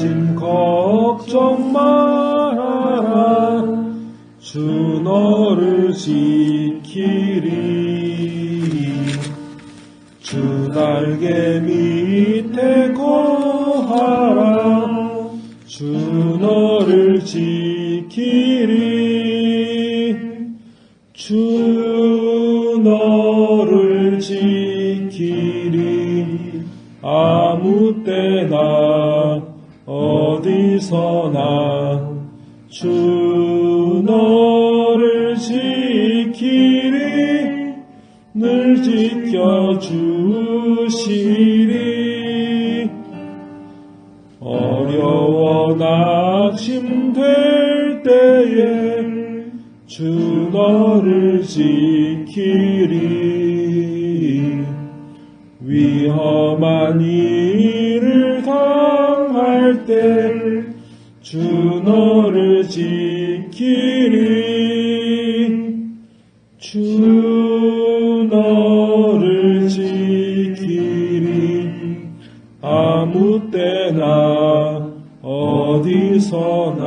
양심 걱정 말아라. 주 너를 지키리. 주 날개 밑에 거하라. 주 너를 지키리. 주 너를 지키리. 아무 때나 어디서나 주 너를 지키리. 늘 지켜주시리. 어려워 낙심될 때에 주 너를 지키리. 위험한 일을 당할 때 주 너를 지키리. 주 너를 지키리. 아무 때나 어디서나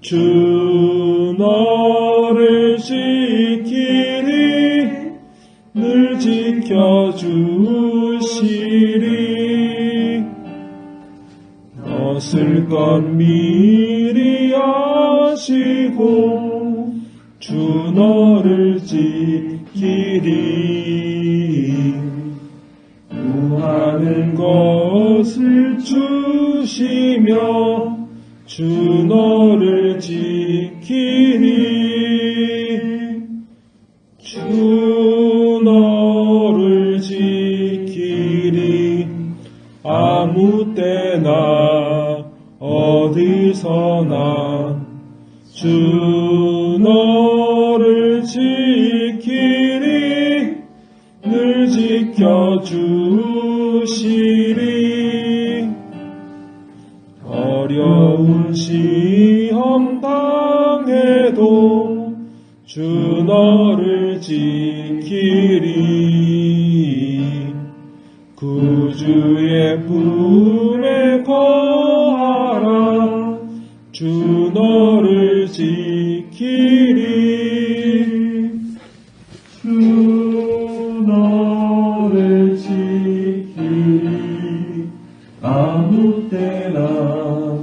주 너를 지키리. 늘 지켜주시리. 없을 것 미리 아시고 주 너를 지키리. 구하는 것을 주시며 주 너를 지키리. 주 너를 지키리. 아무 때나 어디서나 주 너를 지키리. 늘 지켜주시리. 어려운 시험 당해도 주 너를 지키리. 구주의 품에 거하라. 주 너를 지키리. 주 너를 지키리. 아무 때나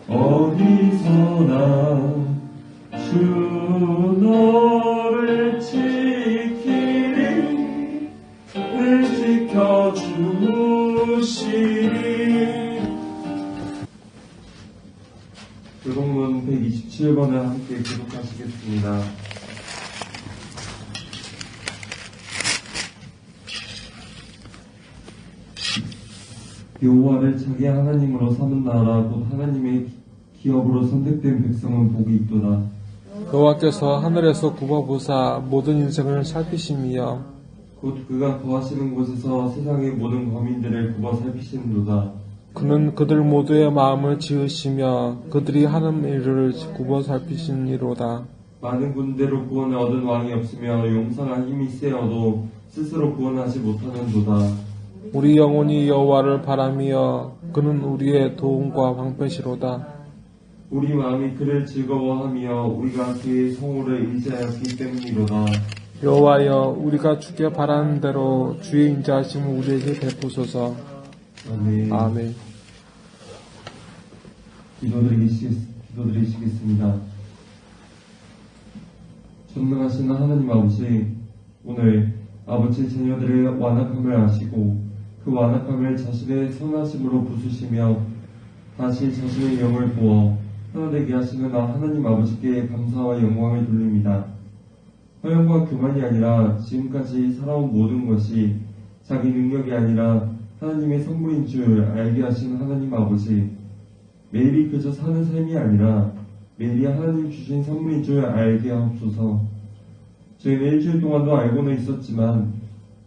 어디서나 주 너를 지키리. 늘 지켜주시리. 교동문 127번에 함께 기록하시겠습니다. 여호와를 자기 하나님으로 삼은 나라 곧 하나님의 기업으로 선택된 백성은 복이 있도다. 여호와께서 하늘에서 굽어보사 모든 인생을 살피심이여 곧 그가 거하시는 곳에서 세상의 모든 거민들을 굽어 살피시는도다. 그는 그들 모두의 마음을 지으시며 그들이 하는 일을 굽어 살피시니로다. 많은 군대로 구원을 얻은 왕이 없으며 용사가 힘이 세어도 스스로 구원하지 못하는도다. 우리 영혼이 여호와를 바라며 그는 우리의 도움과 방패시로다. 우리 마음이 그를 즐거워하며 우리가 그의 성호를 의지하였기 때문이로다. 여호와여, 우리가 주께 바라는 대로 주의 인자하심을 우리에게 베푸소서. 아멘. 아멘. 기도드리시겠습니다. 전능하신 하나님 아버지, 오늘 아버지 자녀들의 완악함을 아시고 그 완악함을 자신의 선하심으로 부수시며 다시 자신의 영을 부어 하나되게 하시는 하나님 아버지께 감사와 영광을 돌립니다. 허영과 교만이 아니라 지금까지 살아온 모든 것이 자기 능력이 아니라 하나님의 선물인 줄 알게 하신 하나님 아버지, 매일이 그저 사는 삶이 아니라 매일이 하나님 주신 선물인 줄 알게 하옵소서. 저희는 일주일 동안도 알고는 있었지만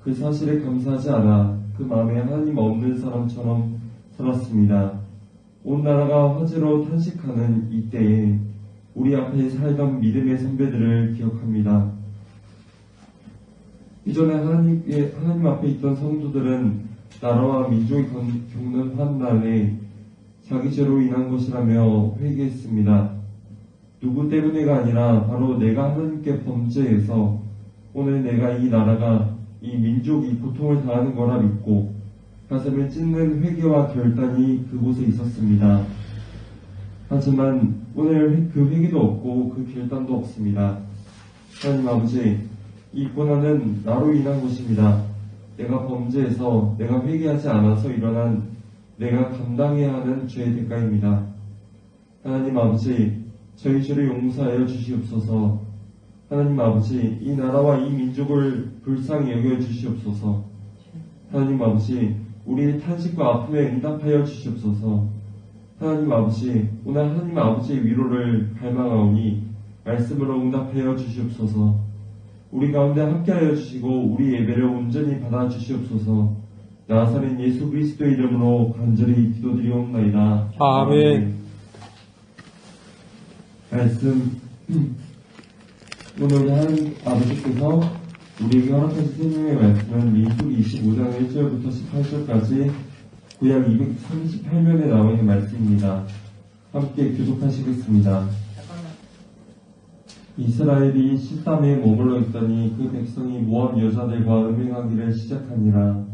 그 사실에 감사하지 않아 그 마음에 하나님 없는 사람처럼 살았습니다. 온 나라가 화재로 탄식하는 이때에 우리 앞에 살던 믿음의 선배들을 기억합니다. 이전에 하나님 앞에 있던 성도들은 나라와 민족이 겪는 환난에 자기 죄로 인한 것이라며 회개했습니다. 누구 때문에가 아니라 바로 내가 하나님께 범죄해서 오늘 내가 이 나라가 이 민족이 고통을 당하는 거라 믿고 가슴을 찢는 회개와 결단이 그곳에 있었습니다. 하지만 오늘 그 회개도 없고 그 결단도 없습니다. 하나님 아버지, 이 고난은 나로 인한 것입니다. 내가 범죄해서 내가 회개하지 않아서 일어난 내가 감당해야 하는 죄의 대가입니다. 하나님 아버지, 저희 죄를 용서하여 주시옵소서. 하나님 아버지, 이 나라와 이 민족을 불쌍히 여겨 주시옵소서. 하나님 아버지, 우리의 탄식과 아픔에 응답하여 주시옵소서. 하나님 아버지, 오늘 하나님 아버지의 위로를 갈망하오니 말씀으로 응답하여 주시옵소서. 우리 가운데 함께하여 주시고 우리 예배를 온전히 받아 주시옵소서. 나사렛 예수 그리스도의 이름으로 간절히 기도드리옵나이다. 아멘. 말씀, 오늘 하나님 아버지께서 우리에게 허락하신 생명의 말씀은 민수기 25장 1절부터 18절까지 구약 238면에 나와 있는 말씀입니다. 함께 교독하시겠습니다. 이스라엘이 시담에 머물러 있더니 그 백성이 모압 여자들과 음행하기를 시작하니라.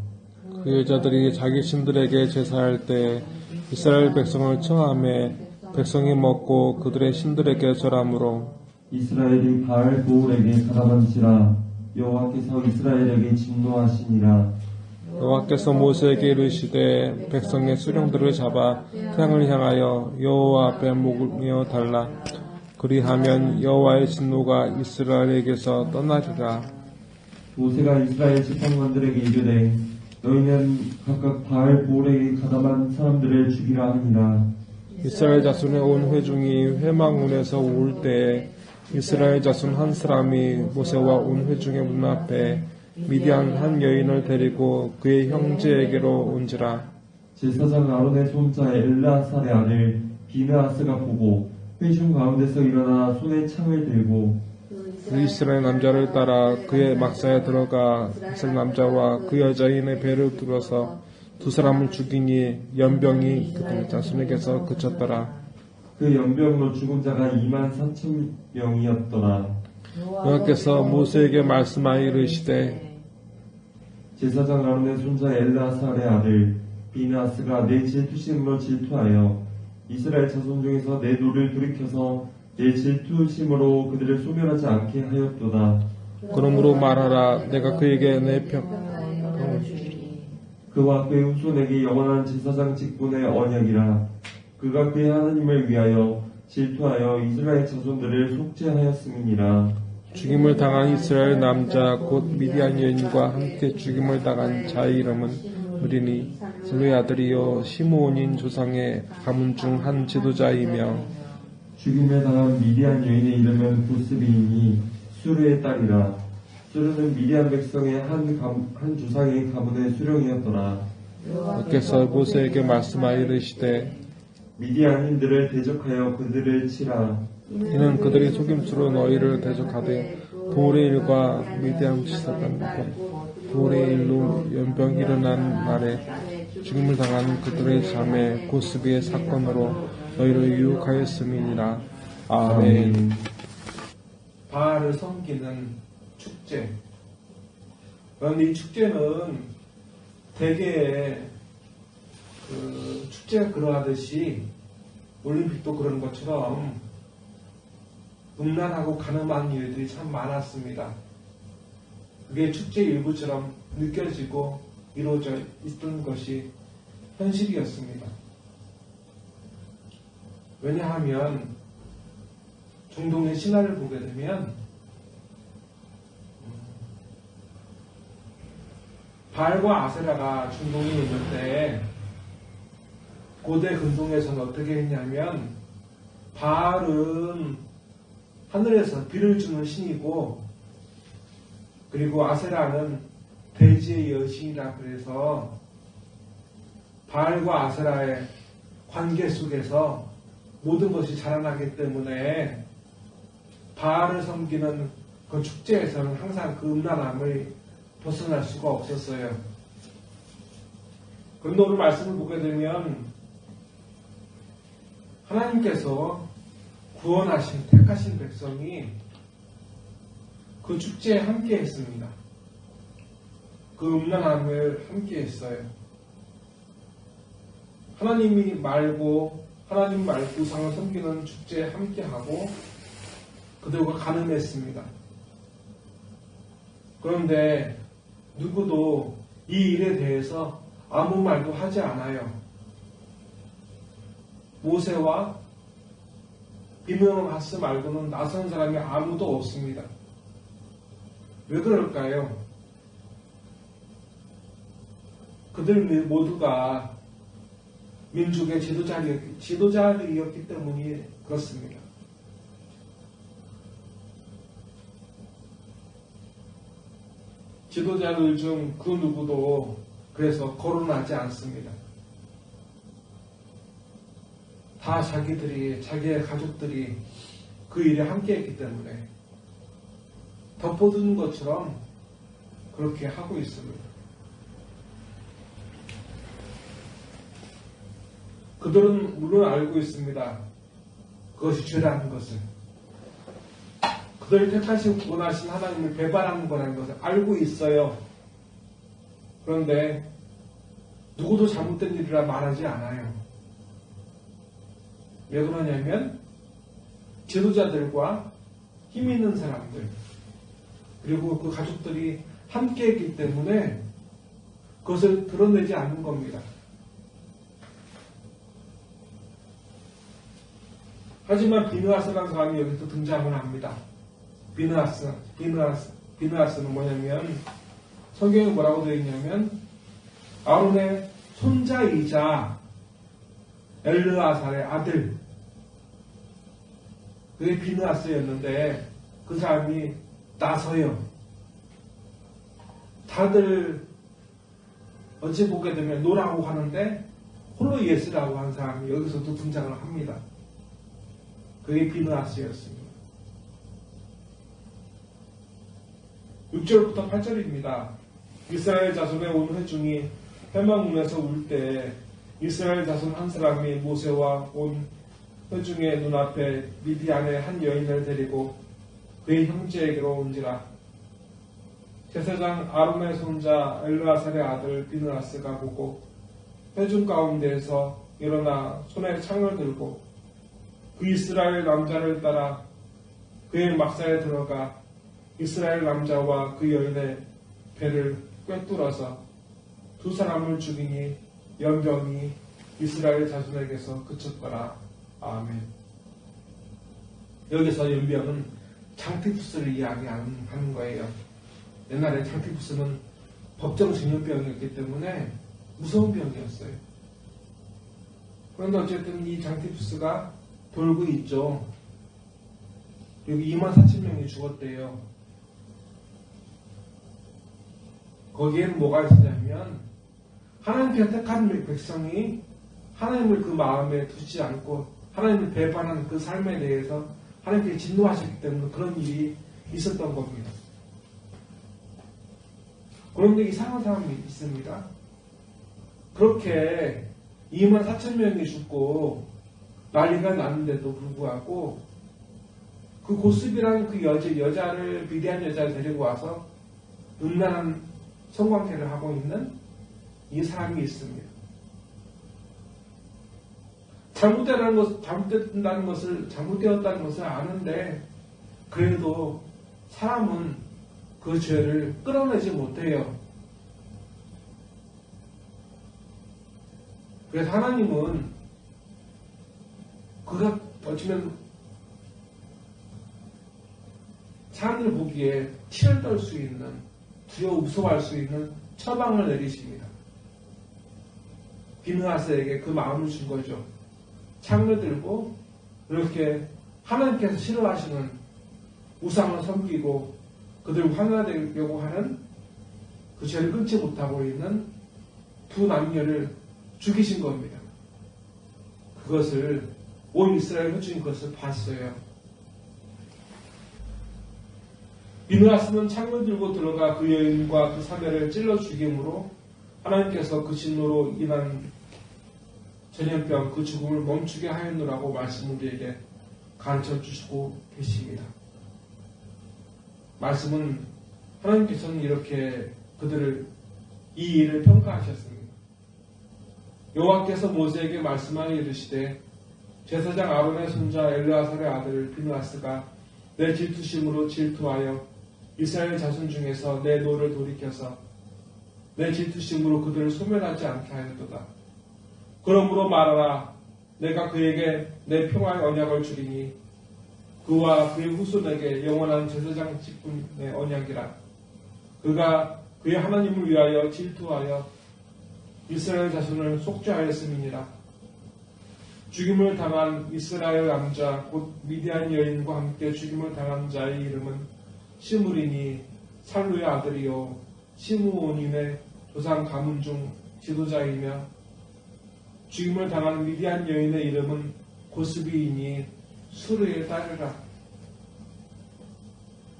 그 여자들이 자기 신들에게 제사할 때 이스라엘 백성을 청함에 백성이 먹고 그들의 신들에게 절하므로 이스라엘이 바알 보울에게 가담한지라. 여호와께서 이스라엘에게 진노하시니라. 여호와께서 모세에게 이르시되 백성의 수령들을 잡아 태양을 향하여 여호와 앞에 목으며 달라. 그리하면 여호와의 진노가 이스라엘에게서 떠나리라. 모세가 이스라엘 지팡관들에게 이르되 너희는 각각 바알 보울에게 가담한 사람들을 죽이라 하니라. 이스라엘 자손의 온 회중이 회망문에서 올 때에 이스라엘 자손 한 사람이 모세와 온 회중의 문 앞에 미디안 한 여인을 데리고 그의 형제에게로 온지라. 제사장 아론의 손자 엘르아살의 아들 비느하스가 보고 회중 가운데서 일어나 손에 창을 들고 그 이스라엘 남자를 따라 그의 막사에 들어가 이스라엘 남자와 그 여자인의 배를 뚫어서 두 사람을 죽이니 연병이 그들 자손에게서 그쳤더라. 그 연병으로 죽은 자가 24,000명이었더라. 여호와께서 모세에게 말씀하여 이르시되 제사장 아론의 손자 엘르아살의 아들 비느하스가 내 질투심으로 질투하여 이스라엘 자손 중에서 내 노를 돌이켜서 내 질투심으로 그들을 소멸하지 않게 하였도다. 그러므로 말하라. 내가 그에게 내 그와 그의 후손에게 영원한 제사장 직분의 언약이라. 그가 그의 하나님을 위하여 질투하여 이스라엘 자손들을 속죄하였음이니라. 죽임을 당한 이스라엘 남자 곧 미디안 여인과 함께 죽임을 당한 자의 이름은 무리니 셀루의 아들이요 시므온인 조상의 가문 중 한 지도자이며 죽임을 당한 미디안 여인의 이름은 고스비이니 수르의 딸이라. 수르는 미디안 백성의 한 조상의 가문의 수령이었더라. 여호와께서 모세에게 말씀하여 이르시되 미디안인들을 대적하여 그들을 치라. 이는 그들이 속임수로 너희를 대적하되 보울의 일과 미디안 지사단과 보울의 일로 연병 일어난 날에 죽임을 당한 그들의 자매 고스비의 사건으로 너희를 유혹하였음이니라. 아멘. 바알을 섬기는 축제. 그런데 이 축제는 대개 축제가 그러하듯이 올림픽도 그런 것처럼 음란하고 가늠한 일들이 참 많았습니다. 그게 축제 일부처럼 느껴지고 이루어져 있던 것이 현실이었습니다. 왜냐하면 중동의 신화를 보게 되면 바알과 아세라가 중동에 있는데 고대 근동에서는 어떻게 했냐면 바알은 하늘에서 비를 주는 신이고 그리고 아세라는 대지의 여신이라 그래서 바알과 아세라의 관계 속에서 모든 것이 자라나기 때문에 바알을 섬기는 그 축제에서는 항상 그 음란함을 벗어날 수가 없었어요. 그런데 오늘 말씀을 보게 되면 하나님께서 구원하신 택하신 백성이 그 축제에 함께 했습니다. 그 음란함을 함께 했어요. 하나님 말고 우상을 섬기는 축제에 함께하고 그들과 간음했습니다. 그런데 누구도 이 일에 대해서 아무 말도 하지 않아요. 모세와 비느하스 말고는 나선 사람이 아무도 없습니다. 왜 그럴까요? 그들 모두가 민족의 지도자들이었기 때문이 그렇습니다. 지도자들 중 그 누구도 그래서 거론하지 않습니다. 다 자기의 가족들이 그 일에 함께 했기 때문에 덮어두는 것처럼 그렇게 하고 있습니다. 그들은 물론 알고 있습니다. 그것이 죄라는 것을. 그들이 택하시고 구원하신 하나님을 배반하는 거라는 것을 알고 있어요. 그런데 누구도 잘못된 일이라 말하지 않아요. 왜 그러냐면 지도자들과 힘 있는 사람들 그리고 그 가족들이 함께 했기 때문에 그것을 드러내지 않는 겁니다. 하지만 비느하스라는 사람이 여기서 등장을 합니다. 비느하스는 뭐냐면 성경에 뭐라고 되어 있냐면 아론의 손자이자 엘르아살의 아들 그게 비느하스였는데 그 사람이 나서요. 다들 어찌 보게 되면 노라고 하는데 홀로 예스라고 하는 사람이 여기서도 등장을 합니다. 그게 비느하스였습니다. 6절부터 8절입니다. 이스라엘 자손의 온 회중이 회막문에서 울 때 이스라엘 자손 한 사람이 모세와 온 회중의 눈앞에 미디안의 한 여인을 데리고 그의 형제에게로 온지라. 제사장 아론의 손자 엘르아살의 아들 비느하스가 보고 회중 가운데에서 일어나 손에 창을 들고 그 이스라엘 남자를 따라 그의 막사에 들어가 이스라엘 남자와 그 여인의 배를 꿰뚫어서 두 사람을 죽이니 연병이 이스라엘 자손에게서 그쳤더라. 아멘. 여기서 연병은 장티푸스를 이야기하는 거예요. 옛날에 장티푸스는 법정 전염병이었기 때문에 무서운 병이었어요. 그런데 어쨌든 이 장티푸스가 돌고 있죠. 여기 24,000명이 죽었대요. 거기에는 뭐가 있었냐면 하나님께 택한 백성이 하나님을 그 마음에 두지 않고 하나님을 배반하는 그 삶에 대해서 하나님께 진노하셨기 때문에 그런 일이 있었던 겁니다. 그런데 이상한 사람이 있습니다. 그렇게 24,000명이 죽고 난리가 났는데도 불구하고 그 고스비라는 그 여자를 미디안 여자를 데리고 와서 음란한 성관계를 하고 있는 이 사람이 있습니다. 잘못되었다는 것을 아는데 그래도 사람은 그 죄를 끌어내지 못해요. 그래서 하나님은 그가 어쩌면 사람들 보기에 티를 떨 수 있는 두려워 무서워할 수 있는 처방을 내리십니다. 비느하스에게 그 마음을 준 거죠. 창을 들고 이렇게 하나님께서 싫어하시는 우상을 섬기고 그들 황화되려고 하는 그 죄를 끊지 못하고 있는 두 남녀를 죽이신 겁니다. 그것을 온 이스라엘 회중이 그것을 봤어요. 비느하스는 창을 들고 들어가 그 여인과 그 사내를 찔러 죽임으로 하나님께서 그 진노로 인한 전염병 그 죽음을 멈추게 하였노라고 말씀 우리에게 가르쳐 주시고 계십니다. 말씀은 하나님께서는 이렇게 그들을 이 일을 평가하셨습니다. 여호와께서 모세에게 말씀하여 이르시되 제사장 아론의 손자 엘르아살의 아들 비느하스가 내 질투심으로 질투하여 이스라엘 자손 중에서 내 노를 돌이켜서 내 질투심으로 그들을 소멸하지 않게 하였도다. 그러므로 말하라. 내가 그에게 내 평화의 언약을 주리니 그와 그의 후손에게 영원한 제사장 직분의 언약이라. 그가 그의 하나님을 위하여 질투하여 이스라엘 자손을 속죄하였음이니라. 죽임을 당한 이스라엘 남자 곧 미디안 여인과 함께 죽임을 당한 자의 이름은 시므리니 살루의 아들이요 시므온인의 조상 가문 중 지도자이며 죽임을 당한 미디안 여인의 이름은 고스비이니 수르의 딸이라.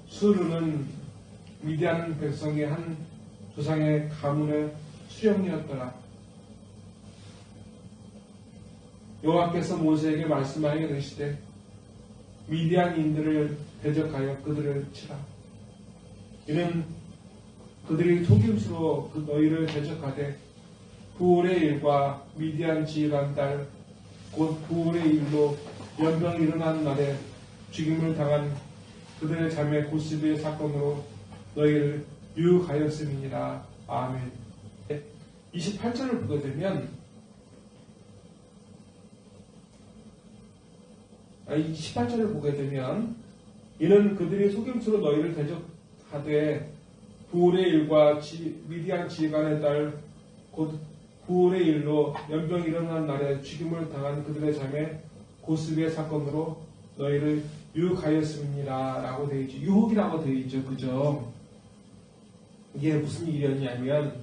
수르는 미디안 백성의 한 조상의 가문의 수령이었더라. 여호와께서 모세에게 말씀하여 이르시되 미디안인들을 대적하여 그들을 치라. 이는 그들이 속임수로 그 너희를 대적하되 부올의 일과 미디안 지휘관 딸 곧 부올의 일로 연병이 일어난 날에 죽임을 당한 그들의 자매 고스비의 사건으로 너희를 유혹하였음이니라. 아멘. 28절을 보게 되면 28절을 보게 되면 이는 그들이 속임수로 너희를 대적하되 부올의 일과 미디안 지휘관의 딸 곧 부올의 일로 연병이 일어난 날에 죽임을 당한 그들의 자매 고스비의 사건으로 너희를 유혹하였습니다. 라고 되어 있죠. 유혹이라고 되어 있죠. 그죠? 이게 무슨 일이었냐면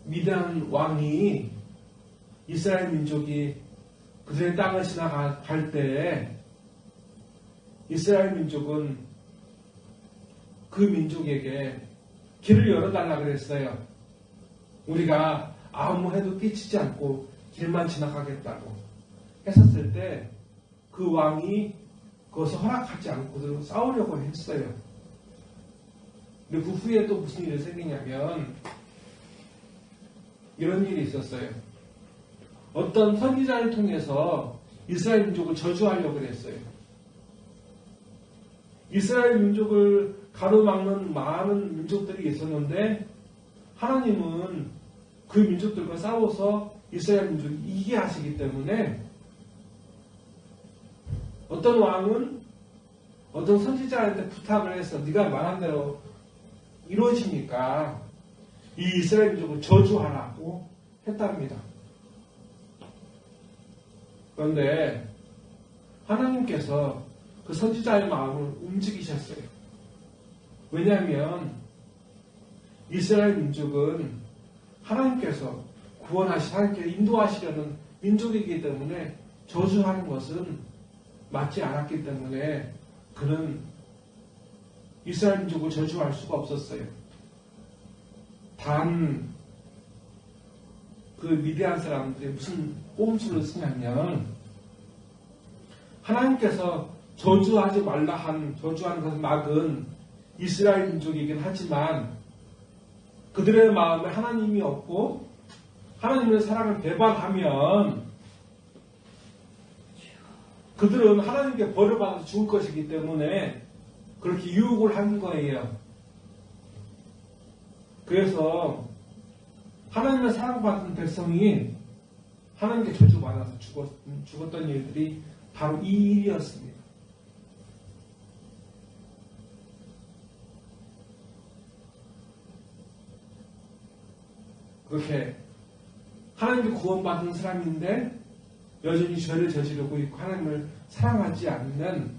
미디안 왕이 이스라엘 민족이 그들의 땅을 지나갈 때 이스라엘 민족은 그 민족에게 길을 열어달라 그랬어요. 우리가 아무 해도 끼치지 않고 길만 지나가겠다고 했었을 때 그 왕이 그것을 허락하지 않고 싸우려고 했어요. 근데 그 후에 또 무슨 일이 생기냐면 이런 일이 있었어요. 어떤 선지자를 통해서 이스라엘 민족을 저주하려고 그랬어요. 이스라엘 민족을 가로막는 많은 민족들이 있었는데 하나님은 그 민족들과 싸워서 이스라엘 민족이 이기게 하시기 때문에 어떤 왕은 어떤 선지자한테 부탁을 해서 네가 말한 대로 이루어지니까 이 이스라엘 민족을 저주하라고 했답니다. 그런데 하나님께서 그 선지자의 마음을 움직이셨어요. 왜냐하면 이스라엘 민족은 하나님께서 하나님께서 인도하시려는 민족이기 때문에 저주하는 것은 맞지 않았기 때문에 그는 이스라엘 민족을 저주할 수가 없었어요. 단 그 미디안 사람들이 무슨 꼼수를 쓰냐면 하나님께서 저주하지 말라 저주하는 것을 막은 이스라엘 민족이긴 하지만 그들의 마음에 하나님이 없고 하나님의 사랑을 배반하면 그들은 하나님께 벌을 받아서 죽을 것이기 때문에 그렇게 유혹을 한 거예요. 그래서 하나님의 사랑받은 백성이 하나님께 저주받아서 죽었던 일들이 바로 이 일이었습니다. 그렇게 하나님께 구원받은 사람인데 여전히 죄를 저지르고 있고 하나님을 사랑하지 않는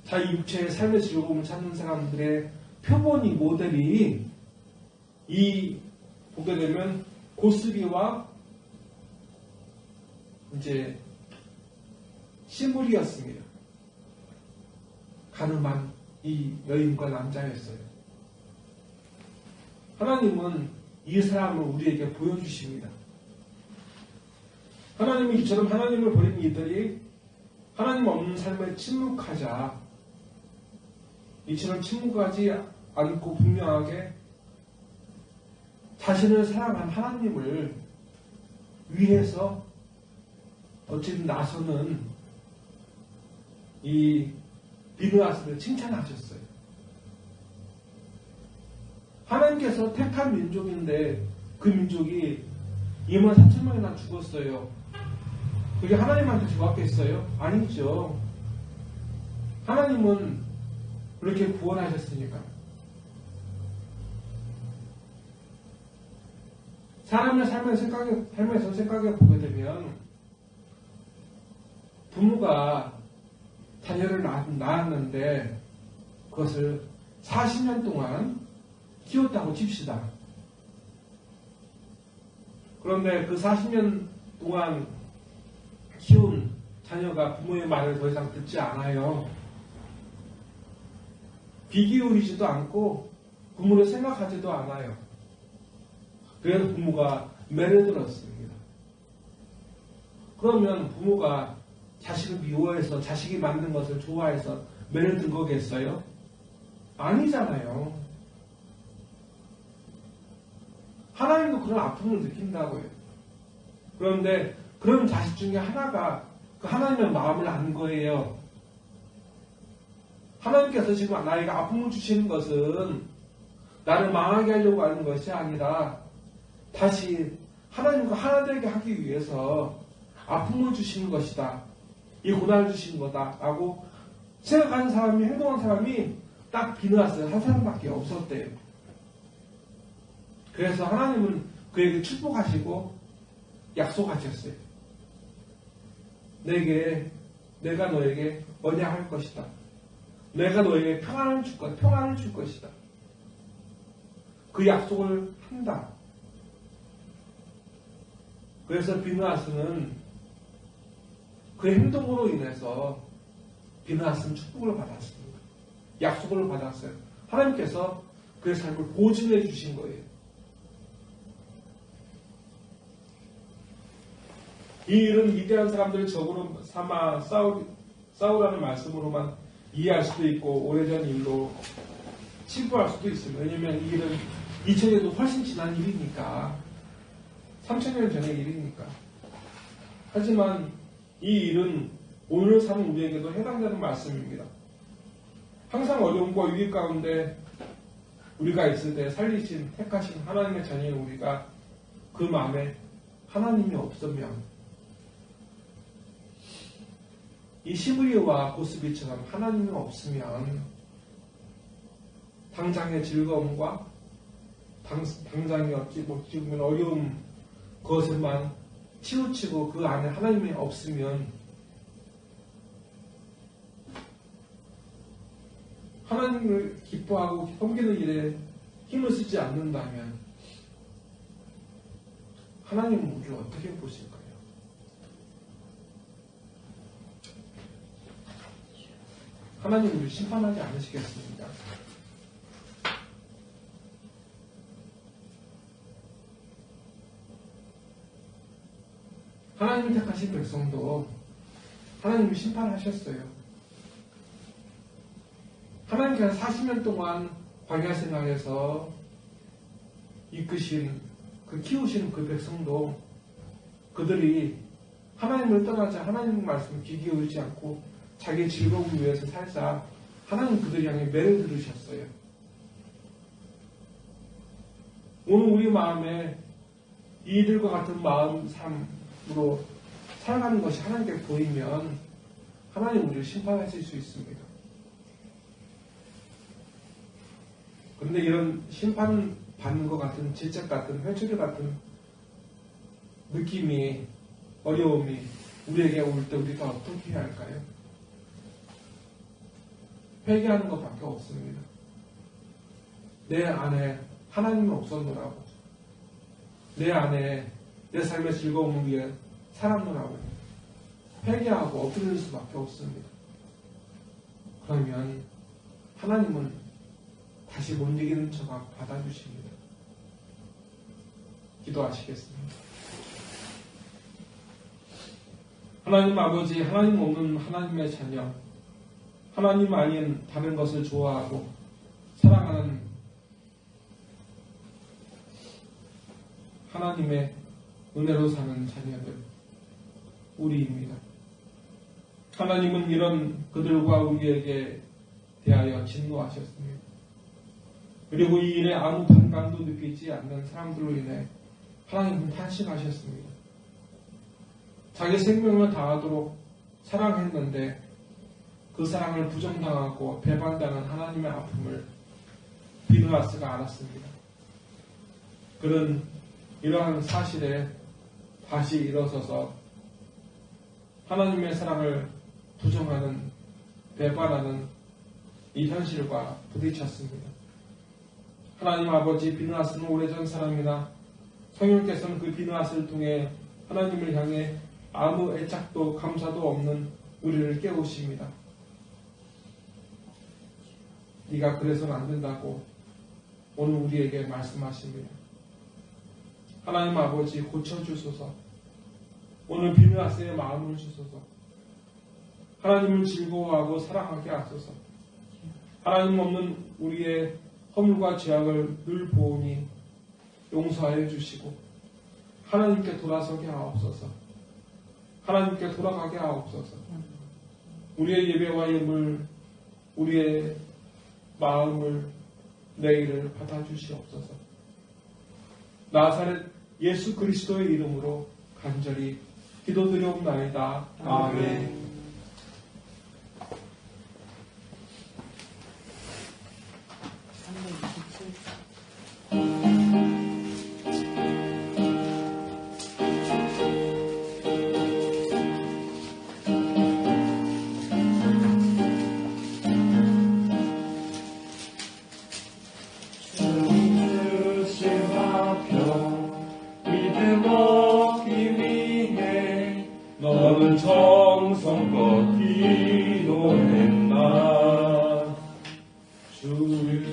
자기 육체의 삶의 즐거움을 찾는 사람들의 표본이 모델이 보게 되면 고스비와 이제 시므리였습니다. 가늠한 이 여인과 남자였어요. 하나님은 이 사람을 우리에게 보여주십니다. 하나님이 이처럼 하나님을 버린 이들이 하나님 없는 삶에 침묵하자 이처럼 침묵하지 않고 분명하게 자신을 사랑한 하나님을 위해서 어쨌든 나서는 이 비느하스를 칭찬하셨어요. 하나님께서 택한 민족인데 그 민족이 2만 3천 명이나 죽었어요. 그게 하나님한테 좋았겠어요? 아니죠. 하나님은 그렇게 구원하셨으니까. 사람의 삶에서 생각해 보게 되면 부모가 자녀를 낳았는데 그것을 40년 동안 키웠다고 칩시다. 그런데 그 40년 동안 키운 자녀가 부모의 말을 더 이상 듣지 않아요. 귀 기울이지도 않고 부모를 생각하지도 않아요. 그래서 부모가 매료들었습니다. 그러면 부모가 자식을 미워해서 자식이 만든 것을 좋아해서 매료든 거겠어요? 아니잖아요. 하나님도 그런 아픔을 느낀다고요. 그런데 그런 자식 중에 하나가 그 하나님의 마음을 안 거예요. 하나님께서 지금 나에게 아픔을 주시는 것은 나를 망하게 하려고 하는 것이 아니라 다시 하나님과 하나 되게 하기 위해서 아픔을 주시는 것이다. 이 고난을 주시는 거다. 라고 생각하는 사람이, 행동하는 사람이 딱 비느하스 한 사람밖에 없었대요. 그래서 하나님은 그에게 축복하시고 약속하셨어요. 내가 너에게 언약할 것이다. 내가 너에게 평안을 줄 것이다. 그 약속을 한다. 그래서 비느하스는 그 행동으로 인해서 비느하스는 축복을 받았습니다. 약속을 받았어요. 하나님께서 그의 삶을 보증해 주신 거예요. 이 일은 위대한 사람들을 적으로 삼아 싸우라는 말씀으로만 이해할 수도 있고 오래전 일로 치부할 수도 있습니다. 왜냐하면 이 일은 2000년도 훨씬 지난 일이니까 3000년 전의 일이니까. 하지만 이 일은 오늘 사는 우리에게도 해당되는 말씀입니다. 항상 어려움과 위기 가운데 우리가 있을 때 살리신 택하신 하나님의 자녀인 우리가 그 마음에 하나님이 없으면 이 시브리와 고스비처럼 하나님이 없으면 당장의 즐거움과 당장의 어찌 보면 어려움 그것을만 치우치고 그 안에 하나님이 없으면 하나님을 기뻐하고 섬기는 일에 힘을 쓰지 않는다면 하나님은 우리를 어떻게 보실까요? 하나님은 우리를 심판하지 않으시겠습니까? 하나님이 택하신 백성도 하나님이 심판하셨어요. 하나님께서 40년 동안 광야 생활에서 이끄신 키우신 그 백성도 그들이 하나님을 떠나자 하나님 말씀을 귀 기울이지 않고 자기의 즐거움을 위해서 살자 하나님 그들 향해 매를 들으셨어요. 오늘 우리 마음에 이들과 같은 마음 삶으로 살아가는 것이 하나님께 보이면 하나님 우리를 심판하실 수 있습니다. 그런데 이런 심판 받는 것 같은 질책 같은 회초리 같은 느낌이 어려움이 우리에게 올 때 우리가 어떻게 해야 할까요? 회개하는 것밖에 없습니다. 내 안에 하나님이 없었노라고 내 안에 내 삶의 즐거움을 위해 살았노라고 회개하고 엎드릴 수밖에 없습니다. 그러면 하나님은 다시 못 이기는 척 받아주십니다. 기도하시겠습니다. 하나님 아버지, 하나님 없는 하나님의 자녀, 하나님 아닌 다른 것을 좋아하고 사랑하는 하나님의 은혜로 사는 자녀들, 우리입니다. 하나님은 이런 그들과 우리에게 대하여 진노하셨습니다. 그리고 이 일에 아무 반감도 느끼지 않는 사람들로 인해 하나님은 탄식하셨습니다. 자기 생명을 다하도록 사랑했는데 그 사랑을 부정당하고 배반당한 하나님의 아픔을 비느하스가 알았습니다. 그는 이러한 사실에 다시 일어서서 하나님의 사랑을 부정하는, 배반하는 이 현실과 부딪혔습니다. 하나님 아버지, 비느하스는 오래전 사람이나 성령께서는 그 비느하스를 통해 하나님을 향해 아무 애착도 감사도 없는 우리를 깨우십니다. 네가 그래서는 안 된다고 오늘 우리에게 말씀하십니다. 하나님 아버지, 고쳐주소서. 오늘 비느하스의 마음을 주소서. 하나님을 즐거워하고 사랑하게 하소서. 하나님 없는 우리의 허물과 죄악을 늘 보오니 용서하여 주시고 하나님께 돌아서게 하옵소서. 하나님께 돌아가게 하옵소서. 우리의 예배와 예물, 우리의 마음을, 내일을 받아주시옵소서. 나사렛 예수 그리스도의 이름으로 간절히 기도드리옵나이다. 아멘. 너는 정성껏 기도했나. 주의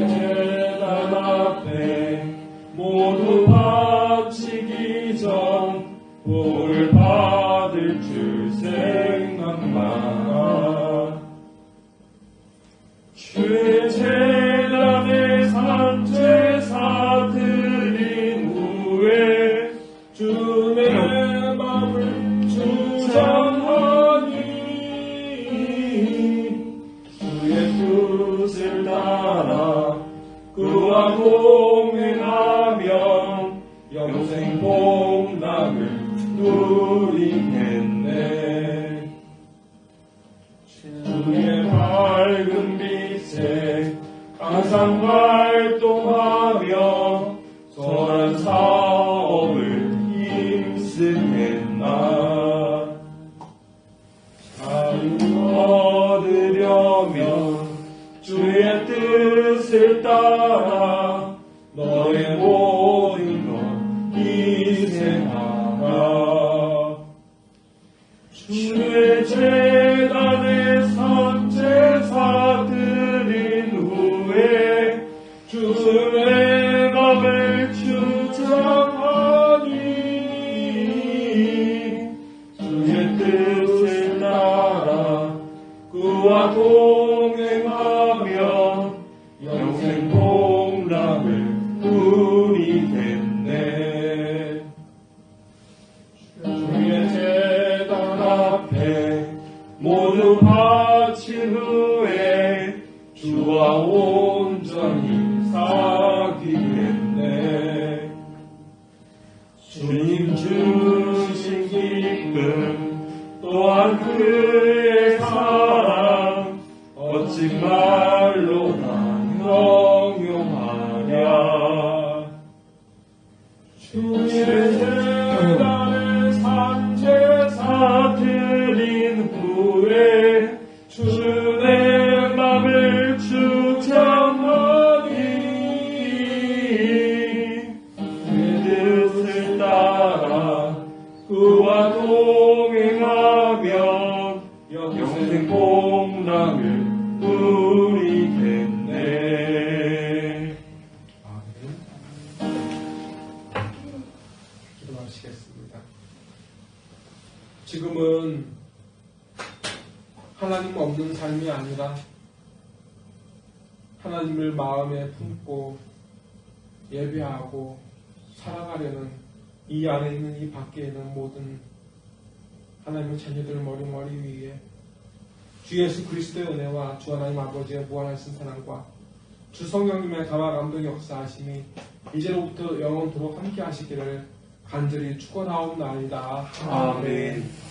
제단 앞에 모두 바치기 전 복을 받을 줄 생각나. 주의 제단에 산제사 드린 후에 주의 마음을 주장하니 주의 뜻을 따라 그와 동행하면 영생 복락을 누리겠네. 주의 밝은 빛에 항상 활동하며 선한 사업을 힘쓰겠나. 자유 얻으려면 주의 뜻을 따라 너의 모든 것 희생하라. 주의 제단에 산제사 드린 후에 주의 맘을 주장하니 주의 뜻을 따라 그와 동행하며 영생 복락을 누리겠네. 주의 제단 앞에 모두 바친 후에 주와 온전히 사귀겠네. 주님 주신 기쁨 또한 그의 사랑 어찌 말로 난 형용하랴. 주의 제단에 산제사 드린 후에 주의 맘을 주장하니 주의 뜻을 따라 그와 동행하며 영생 복락을 누리겠네. 아멘. 하시겠습니다. 지금은 하나님 없는 삶이 아니라 하나님을 마음에 품고 예배하고 살아가려는 이 안에 있는 이 밖에 있는 모든 하나님의 자녀들 머리 위에 주 예수 그리스도의 은혜와 주 하나님 아버지의 무한하신 사랑과 주 성령님의 다와 감동 역사하심이 이제로부터 영원토록 함께 하시기를 간절히 축원하옵나이다. 아멘.